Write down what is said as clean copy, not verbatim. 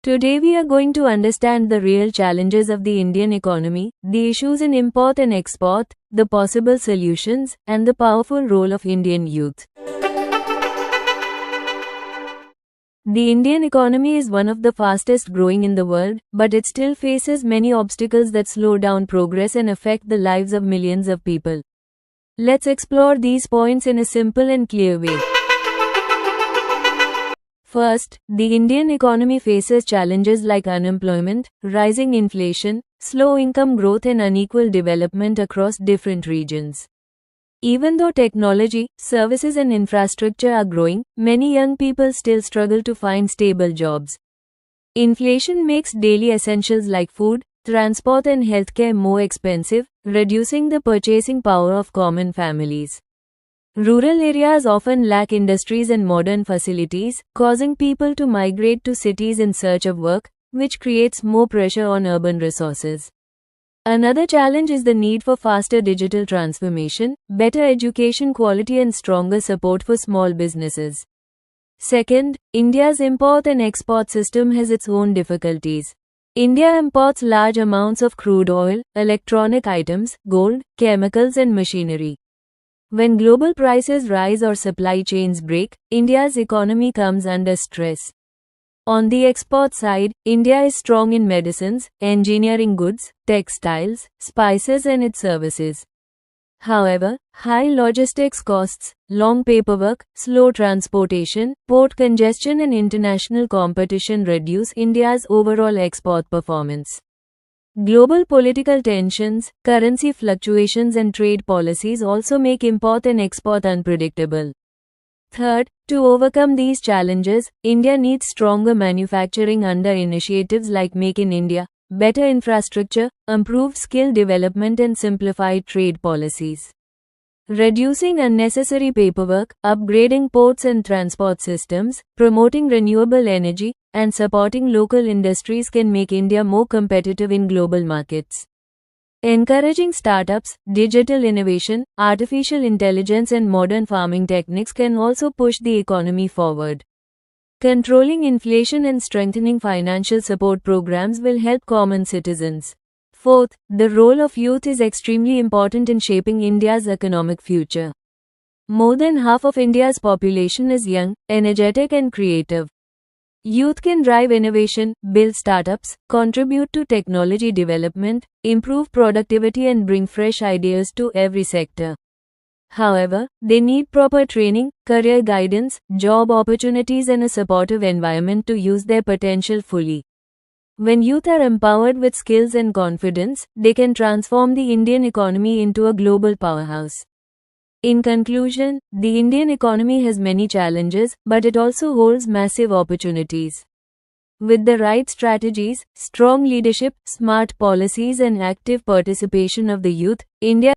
Today we are going to understand the real challenges of the Indian economy, the issues in import and export, the possible solutions, and the powerful role of Indian youth. The Indian economy is one of the fastest growing in the world, but it still faces many obstacles that slow down progress and affect the lives of millions of people. Let's explore these points in a simple and clear way. First, the Indian economy faces challenges like unemployment, rising inflation, slow income growth and unequal development across different regions. Even though technology, services and infrastructure are growing, many young people still struggle to find stable jobs. Inflation makes daily essentials like food, transport and healthcare more expensive, reducing the purchasing power of common families. Rural areas often lack industries and modern facilities, causing people to migrate to cities in search of work, which creates more pressure on urban resources. Another challenge is the need for faster digital transformation, better education quality and stronger support for small businesses. Second, India's import and export system has its own difficulties. India imports large amounts of crude oil, electronic items, gold, chemicals and machinery. When global prices rise or supply chains break, India's economy comes under stress. On the export side, India is strong in medicines, engineering goods, textiles, spices and its services. However, high logistics costs, long paperwork, slow transportation, port congestion and international competition reduce India's overall export performance. Global political tensions, currency fluctuations and trade policies also make import and export unpredictable. Third, to overcome these challenges, India needs stronger manufacturing under initiatives like Make in India, better infrastructure, improved skill development and simplified trade policies. Reducing unnecessary paperwork, upgrading ports and transport systems, promoting renewable energy, and supporting local industries can make India more competitive in global markets. Encouraging startups, digital innovation, artificial intelligence and modern farming techniques can also push the economy forward. Controlling inflation and strengthening financial support programs will help common citizens. Fourth, the role of youth is extremely important in shaping India's economic future. More than half of India's population is young, energetic and creative. Youth can drive innovation, build startups, contribute to technology development, improve productivity and bring fresh ideas to every sector. However, they need proper training, career guidance, job opportunities and a supportive environment to use their potential fully. When youth are empowered with skills and confidence, they can transform the Indian economy into a global powerhouse. In conclusion, the Indian economy has many challenges, but it also holds massive opportunities. With the right strategies, strong leadership, smart policies and active participation of the youth, India